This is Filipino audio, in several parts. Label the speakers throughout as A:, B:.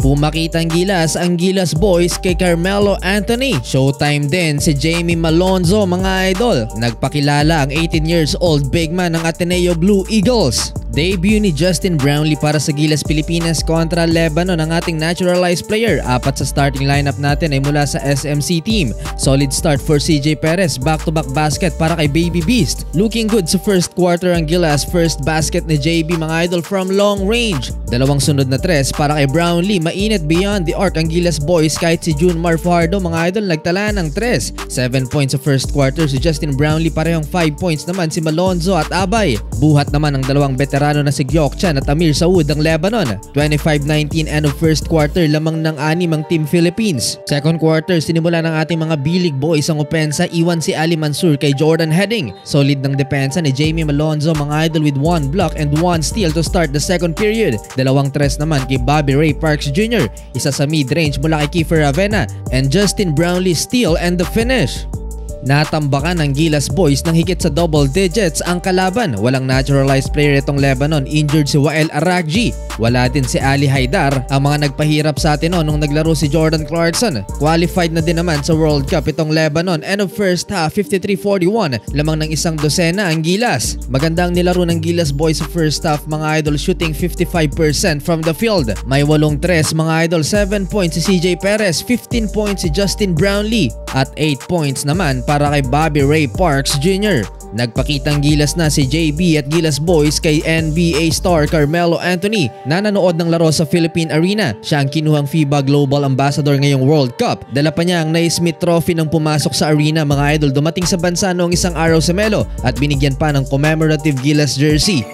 A: Pumakitang gilas ang Gilas Boys kay Carmelo Anthony. Showtime din si Jamie Malonzo mga idol. Nagpakilala ang 18 years old big man ng Ateneo Blue Eagles. Debut ni Justin Brownlee para sa Gilas Pilipinas kontra Lebanon ang ating naturalized player. 4 sa starting lineup natin ay mula sa SMC team. Solid start for CJ Perez, back-to-back basket para kay Baby Beast. Looking good sa first quarter ang Gilas, first basket ni JB mga idol from long range. Dalawang sunod na tres para kay Brownlee, mainit beyond the arc ang Gilas Boys kahit si Junmar Fajardo mga idol nagtala ng tres. 7 points sa first quarter si Justin Brownlee, parehong 5 points naman si Malonzo at Abay. Buhat naman ang dalawang veterano na si Gyokchan at Amir Saud ng Lebanon. 25-19 end of first quarter, lamang ng 6 ang Team Philippines. Second quarter, sinimula ng ating mga B-League boys ang opensa, iwan si Ali Mansur kay Jordan Heading. Solid ng depensa ni Jamie Malonzo mga idol with 1 block and 1 steal to start the second period. Dalawang tres naman kay Bobby Ray Parks Jr., isa sa mid-range mula kay Kiefer Ravena, and Justin Brownlee steal and the finish. Natambakan ng Gilas Boys ng higit sa double digits ang kalaban. Walang naturalized player itong Lebanon. Injured si Wael Aragji. Wala din si Ali Haidar. Ang mga nagpahirap sa atin nung naglaro si Jordan Clarkson. Qualified na din naman sa World Cup itong Lebanon. End of first half, 53-41. Lamang ng isang dosena ang Gilas. Magandang nilaro ng Gilas Boys sa first half mga idol, shooting 55% from the field. May 8 tres mga idol, 7 points si CJ Perez, 15 points si Justin Brownlee, at 8 points naman para kay Bobby Ray Parks Jr. Nagpakitang gilas na si JB at Gilas Boys kay NBA star Carmelo Anthony na nanood ng laro sa Philippine Arena. Siya ang kinuhang FIBA Global Ambassador ngayong World Cup. Dala pa niya ang Naismith Trophy nang pumasok sa arena mga idol. Dumating sa bansa noong isang araw si Melo at binigyan pa ng commemorative Gilas jersey.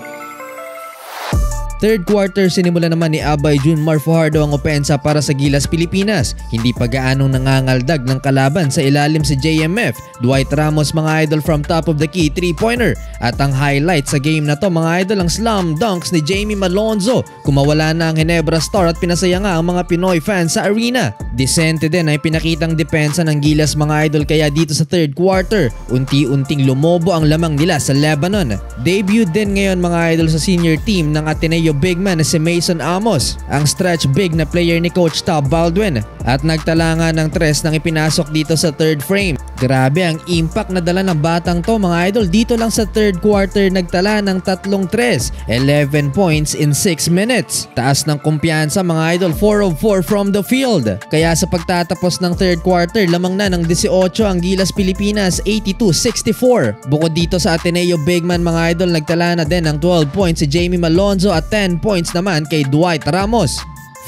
A: Third quarter, sinimula naman ni Abay Junmar Fajardo ang opensa para sa Gilas Pilipinas. Hindi pa gaanong nangangaldag ng kalaban sa ilalim si JMF. Dwight Ramos mga idol from top of the key 3-pointer. At ang highlight sa game na to mga idol, ang slam dunks ni Jamie Malonzo. Kumawala na ang Ginebra Star at pinasaya nga ang mga Pinoy fans sa arena. Decente din ay pinakitang depensa ng Gilas mga idol, kaya dito sa third quarter, unti-unting lumobo ang lamang nila sa Lebanon. Debut din ngayon mga idol sa senior team ng Ateneo big man na si Mason Amos, ang stretch big na player ni Coach Tab Baldwin, at nagtala nga ng tres nang ipinasok dito sa third frame. Grabe ang impact na dala ng batang to mga idol. Dito lang sa third quarter nagtala ng 3 tres, 11 points in 6 minutes. Taas ng kumpiyansa mga idol, 4 of 4 from the field. Kaya sa pagtatapos ng third quarter, lamang na ng 18 ang Gilas Pilipinas, 82-64. Bukod dito sa Ateneo big man mga idol, nagtala na din ng 12 points si Jamie Malonzo at 10 points naman kay Dwight Ramos.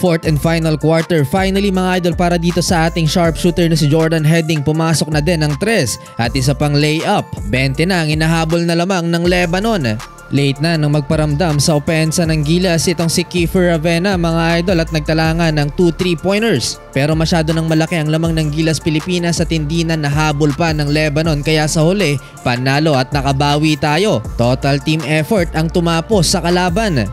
A: Fourth and final quarter, finally mga idol, para dito sa ating sharpshooter na si Jordan Heading, pumasok na din ng tres at isa pang layup. 20 na ang inahabol na lamang ng Lebanon. Late na nang magparamdam sa opensa ng Gilas itong si Kiefer Ravena mga idol, at nagtala nga ng 2 3-pointers. Pero masyado nang malaki ang lamang ng Gilas Pilipinas at hindi na nahabol pa ng Lebanon, kaya sa huli panalo at nakabawi tayo. Total team effort ang tumapos sa kalaban.